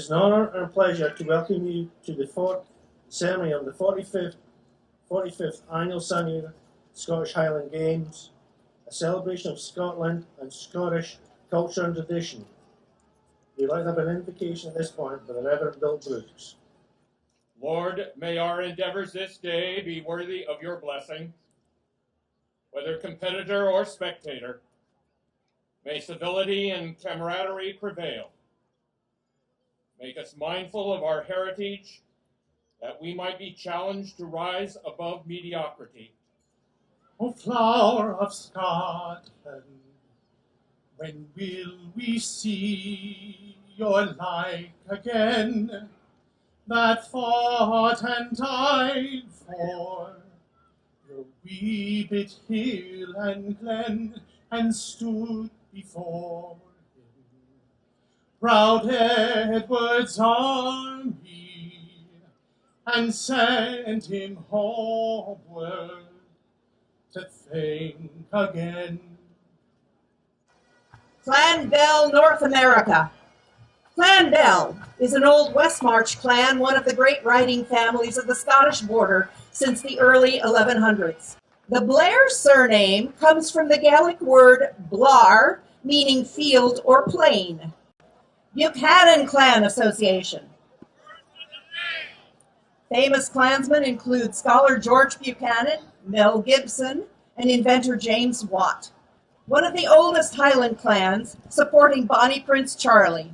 is an honour and a pleasure to welcome you to the ceremony of the 45th Annual Senior Scottish Highland Games, a celebration of Scotland and Scottish culture and tradition. We'd like to have an invocation at this point by the Reverend Bill Brooks. Lord, may our endeavors this day be worthy of your blessing, whether competitor or spectator. May civility and camaraderie prevail. Make us mindful of our heritage, that we might be challenged to rise above mediocrity. O flower of Scotland, when will we see your like again, that fought and died for your wee bit hill and glen, and stood before him, proud Edward's army, and sent him homeward to think again. Clan Bell, North America. Clan Bell is an old West March clan, one of the great riding families of the Scottish border since the early 1100s. The Blair surname comes from the Gaelic word blar, meaning field or plain. Buchanan Clan Association. Famous clansmen include scholar George Buchanan, Mel Gibson, and inventor James Watt. One of the oldest Highland clans, supporting Bonnie Prince Charlie.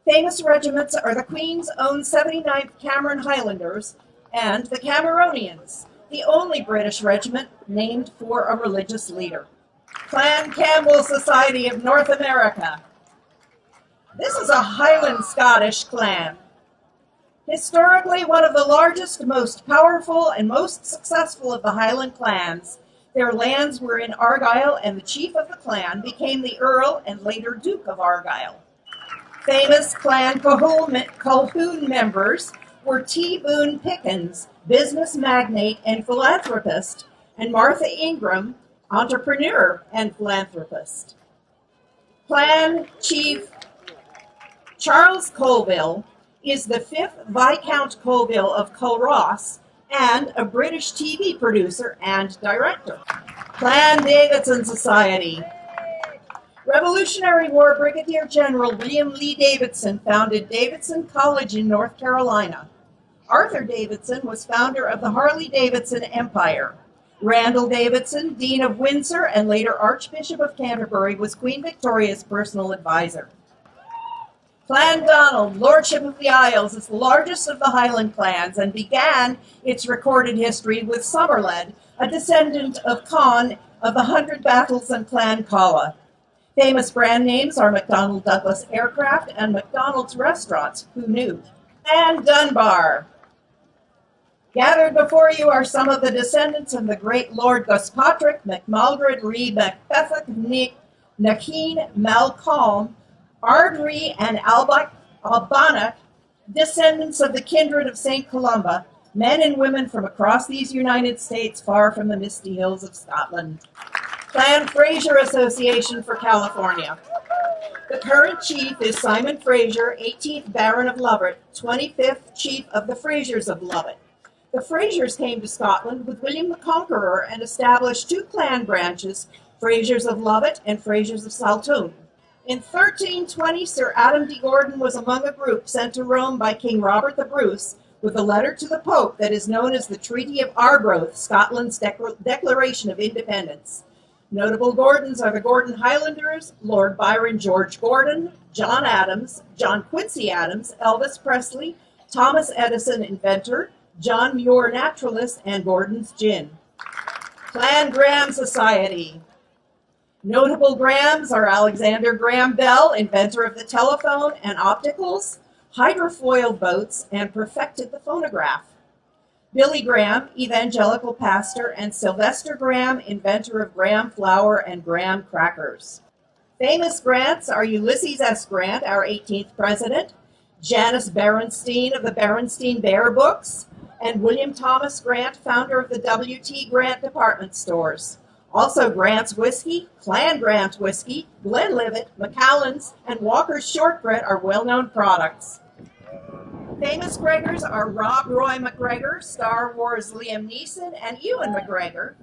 Famous regiments are the Queen's own 79th Cameron Highlanders and the Cameronians, the only British regiment named for a religious leader. Clan Campbell Society of North America. This is a Highland Scottish clan. Historically one of the largest, most powerful, and most successful of the Highland clans, their lands were in Argyll, and the chief of the clan became the Earl and later Duke of Argyll. Famous clan Colquhoun members were T. Boone Pickens, business magnate and philanthropist, and Martha Ingram, entrepreneur and philanthropist. Clan Chief Charles Colville is the 5th Viscount Colville of Culross and a British TV producer and director. Clan Davidson Society. Revolutionary War Brigadier General William Lee Davidson founded Davidson College in North Carolina. Arthur Davidson was founder of the Harley-Davidson Empire. Randall Davidson, Dean of Windsor and later Archbishop of Canterbury, was Queen Victoria's personal advisor. Clan Donald, Lordship of the Isles, is the largest of the Highland clans and began its recorded history with Somerled, a descendant of Conn of the 100 Battles and Clan Calla. Famous brand names are McDonnell Douglas Aircraft and McDonald's Restaurants. Who knew? And Dunbar. Gathered before you are some of the descendants of the great Lord Gospatrick, MacMalgred, Ree, Macbethach, Nacheen, Malcolm, Ardree, and Albannach, descendants of the kindred of St. Columba, men and women from across these United States, far from the misty hills of Scotland. Clan Fraser Association for California. The current chief is Simon Fraser, 18th Baron of Lovat, 25th Chief of the Frasers of Lovat. The Frasers came to Scotland with William the Conqueror and established 2 clan branches, Frasers of Lovat and Frasers of Saltoun. In 1320, Sir Adam de Gordon was among a group sent to Rome by King Robert the Bruce with a letter to the Pope that is known as the Treaty of Arbroath, Scotland's Declaration of Independence. Notable Gordons are the Gordon Highlanders, Lord Byron George Gordon, John Adams, John Quincy Adams, Elvis Presley, Thomas Edison, inventor, John Muir, naturalist, and Gordon's Gin. Clan Graham Society. Notable Grahams are Alexander Graham Bell, inventor of the telephone and opticals, hydrofoil boats, and perfected the phonograph. Billy Graham, evangelical pastor, and Sylvester Graham, inventor of Graham flour and Graham crackers. Famous Grants are Ulysses S. Grant, our 18th president, Janice Berenstein of the Berenstein Bear Books, and William Thomas Grant, founder of the W.T. Grant department stores. Also Grant's Whiskey, Clan Grant Whiskey, Glenlivet, Macallan's, and Walker's Shortbread are well-known products. Famous Gregors are Rob Roy McGregor, Star Wars Liam Neeson, and Ewan McGregor,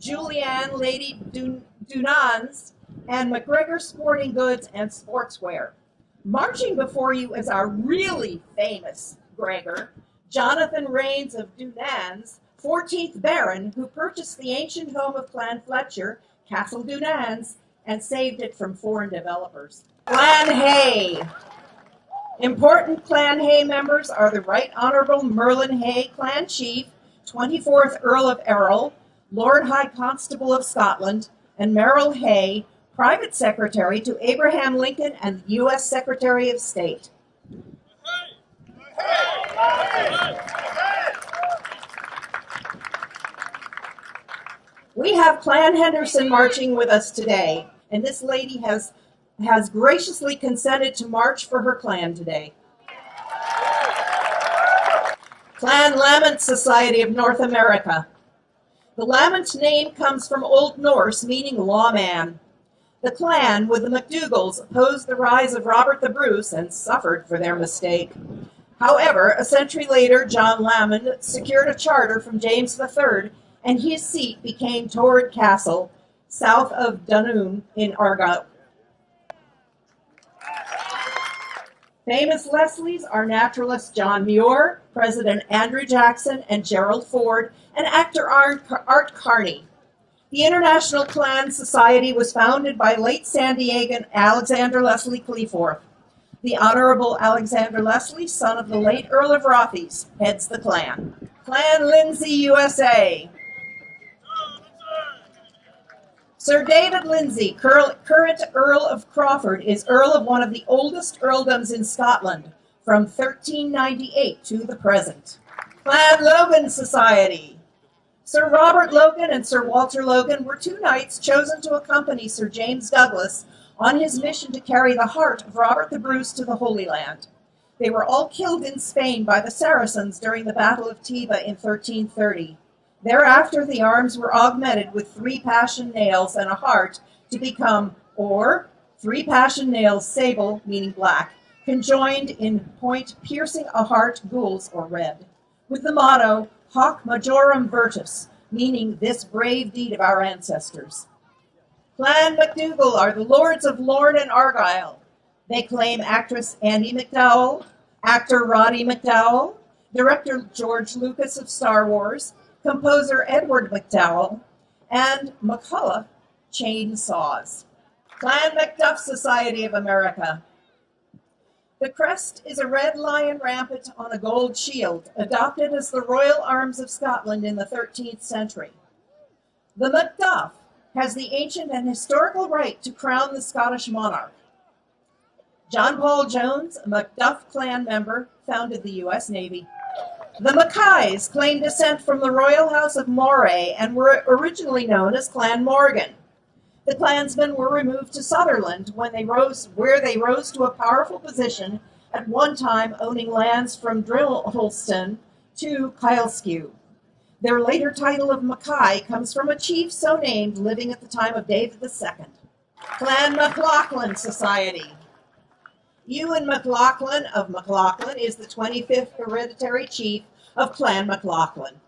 Julianne Lady Dunans, and McGregor Sporting Goods and Sportswear. Marching before you is our really famous Gregor, Jonathan Rains of Dunans, 14th Baron, who purchased the ancient home of Clan Fletcher, Castle Dunans, and saved it from foreign developers. Clan Hay. Important Clan Hay members are the Right Honourable Merlin Hay, Clan Chief, 24th Earl of Errol, Lord High Constable of Scotland, and Merrill Hay, Private Secretary to Abraham Lincoln and the U.S. Secretary of State. We have Clan Henderson marching with us today, and this lady has graciously consented to march for her clan today. Clan Lament Society of North America. The Lament name comes from Old Norse meaning lawman. The clan, with the MacDougals, opposed the rise of Robert the Bruce and suffered for their mistake. However, a century later, John Lamond secured a charter from James III, and his seat became Torrid Castle, south of Dunoon in Argyll. Famous Leslies are naturalist John Muir, President Andrew Jackson and Gerald Ford, and actor Art Carney. The International Clan Society was founded by late San Diegan Alexander Leslie Cleforth. The Honourable Alexander Leslie, son of the late Earl of Rothes, heads the clan. Clan Lindsay, USA. Sir David Lindsay, current Earl of Crawford, is Earl of one of the oldest earldoms in Scotland, from 1398 to the present. Clan Logan Society. Sir Robert Logan and Sir Walter Logan were two knights chosen to accompany Sir James Douglas on his mission to carry the heart of Robert the Bruce to the Holy Land. They were all killed in Spain by the Saracens during the Battle of Teba in 1330. Thereafter, the arms were augmented with 3 passion nails and a heart to become, or 3 passion nails, sable, meaning black, conjoined in point piercing a heart, gules, or red, with the motto, Hoc Majorum Virtus, meaning this brave deed of our ancestors. Clan MacDougall are the Lords of Lorne and Argyll. They claim actress Andie MacDowell, actor Roddy McDowell, director George Lucas of Star Wars, composer Edward McDowell, and McCullough chainsaws. Clan Macduff Society of America. The crest is a red lion rampant on a gold shield, adopted as the royal arms of Scotland in the 13th century. The Macduff has the ancient and historical right to crown the Scottish monarch. John Paul Jones, a Macduff clan member, founded the U.S. Navy. The Mackays claim descent from the royal house of Moray and were originally known as Clan Morgan. The clansmen were removed to Sutherland where they rose to a powerful position, at one time owning lands from Drillholston to Kyleskew. Their later title of Mackay comes from a chief so named living at the time of David II. Clan MacLachlan Society. Ewan MacLachlan of MacLachlan is the 25th hereditary chief of Clan MacLachlan.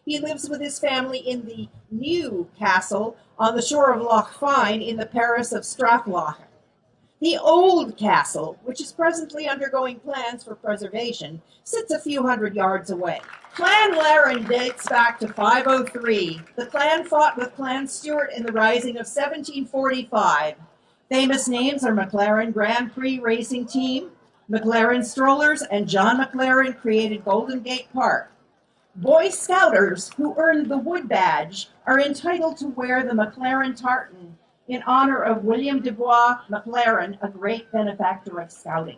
He lives with his family in the new castle on the shore of Loch Fyne in the parish of Strathloch. The old castle, which is presently undergoing plans for preservation, sits a few hundred yards away. Clan Laren dates back to 503. The clan fought with Clan Stuart in the Rising of 1745. Famous names are McLaren Grand Prix Racing Team, McLaren Strollers, and John McLaren created Golden Gate Park. Boy Scouters who earned the Wood Badge are entitled to wear the McLaren tartan in honor of William de Bois McLaren, a great benefactor of Scouting.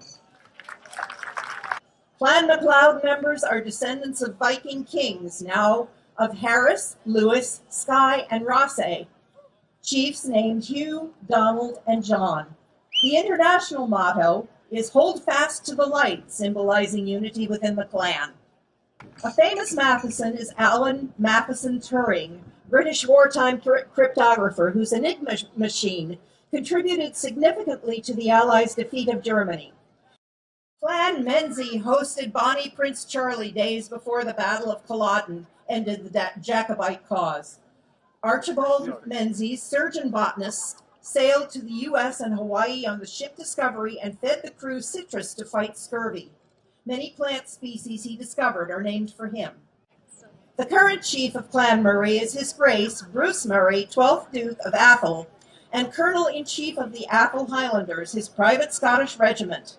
Clan MacLeod members are descendants of Viking kings, now of Harris, Lewis, Skye, and Rossay. Chiefs named Hugh, Donald, and John. The international motto is Hold Fast to the Light, symbolizing unity within the clan. A famous Matheson is Alan Matheson Turing, British wartime cryptographer whose Enigma machine contributed significantly to the Allies' defeat of Germany. Clan Menzies hosted Bonnie Prince Charlie days before the Battle of Culloden ended the Jacobite cause. Archibald Menzies, surgeon botanist, sailed to the U.S. and Hawaii on the ship Discovery and fed the crew citrus to fight scurvy. Many plant species he discovered are named for him. The current chief of Clan Murray is His Grace Bruce Murray, 12th Duke of Atholl, and Colonel-in-Chief of the Atholl Highlanders, his private Scottish regiment.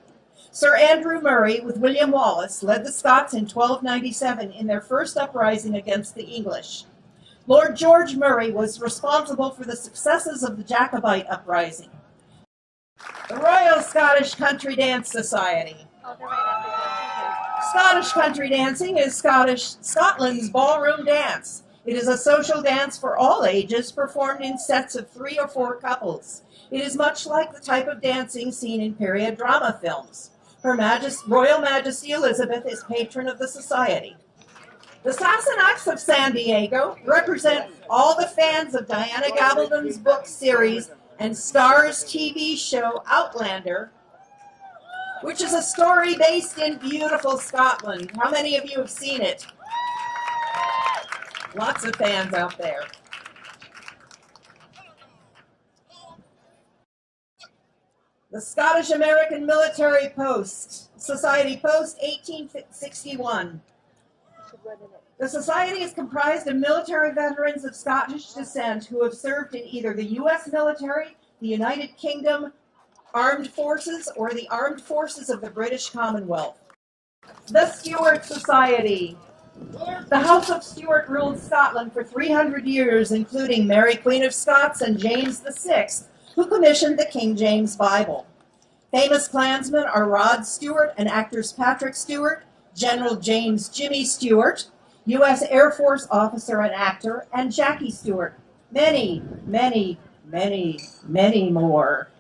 Sir Andrew Murray, with William Wallace, led the Scots in 1297 in their first uprising against the English. Lord George Murray was responsible for the successes of the Jacobite uprising. The Royal Scottish Country Dance Society. Scottish country dancing is Scotland's ballroom dance. It is a social dance for all ages, performed in sets of 3 or 4 couples. It is much like the type of dancing seen in period drama films. Her Royal Majesty Elizabeth is patron of the society. The Sassenachs of San Diego represent all the fans of Diana Gabaldon's book series and Starz TV show Outlander, which is a story based in beautiful Scotland. How many of you have seen it? Lots of fans out there. The Scottish American Military Post, Society Post, 1861. The society is comprised of military veterans of Scottish descent who have served in either the U.S. military, the United Kingdom Armed Forces, or the Armed Forces of the British Commonwealth. The Stuart Society. The House of Stuart ruled Scotland for 300 years, including Mary Queen of Scots and James VI, who commissioned the King James Bible. Famous clansmen are Rod Stewart and actors Patrick Stewart, General James Jimmy Stewart, U.S. Air Force officer and actor, and Jackie Stewart. Many, many, many, many more.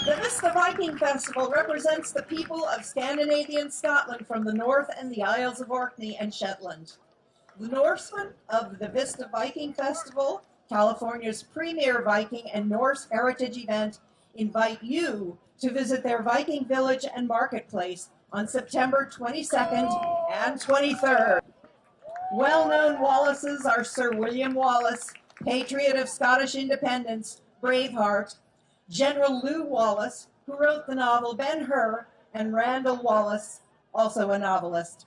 The Vista Viking Festival represents the people of Scandinavian Scotland from the north and the Isles of Orkney and Shetland. The Norsemen of the Vista Viking Festival, California's premier Viking and Norse heritage event, invite you to visit their Viking village and marketplace on September 22nd and 23rd. Well-known Wallaces are Sir William Wallace, patriot of Scottish independence, Braveheart, General Lew Wallace, who wrote the novel Ben-Hur, and Randall Wallace, also a novelist.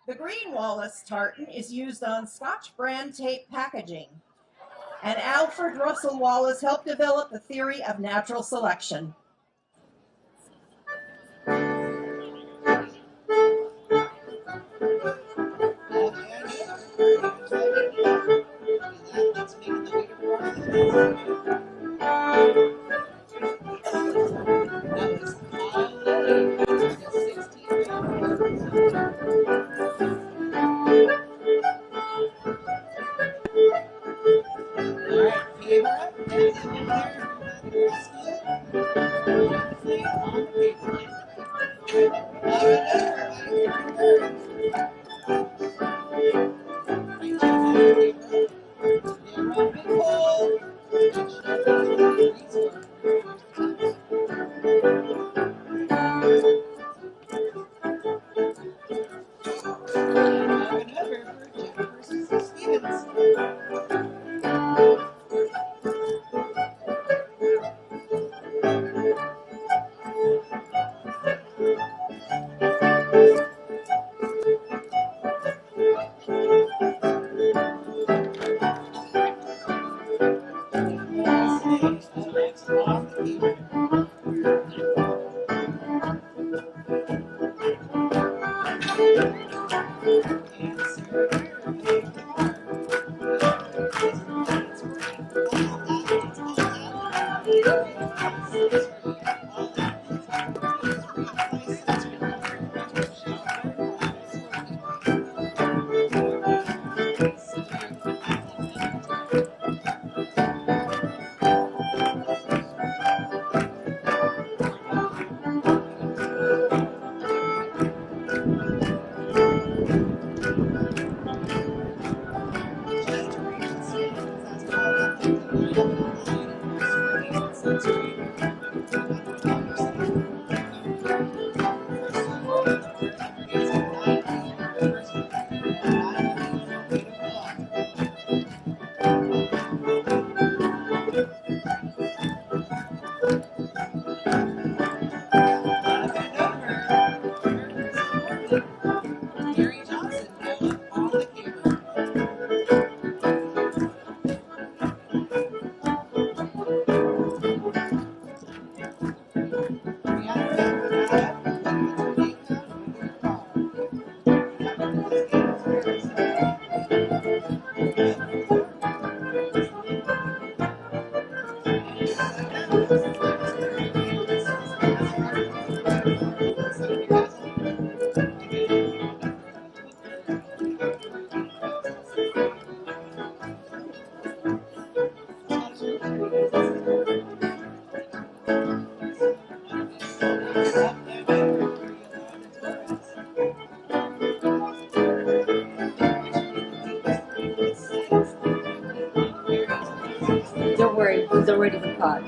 The green Wallace tartan is used on Scotch brand tape packaging, and Alfred Russel Wallace helped develop the theory of natural selection. Don't worry, he's already been caught.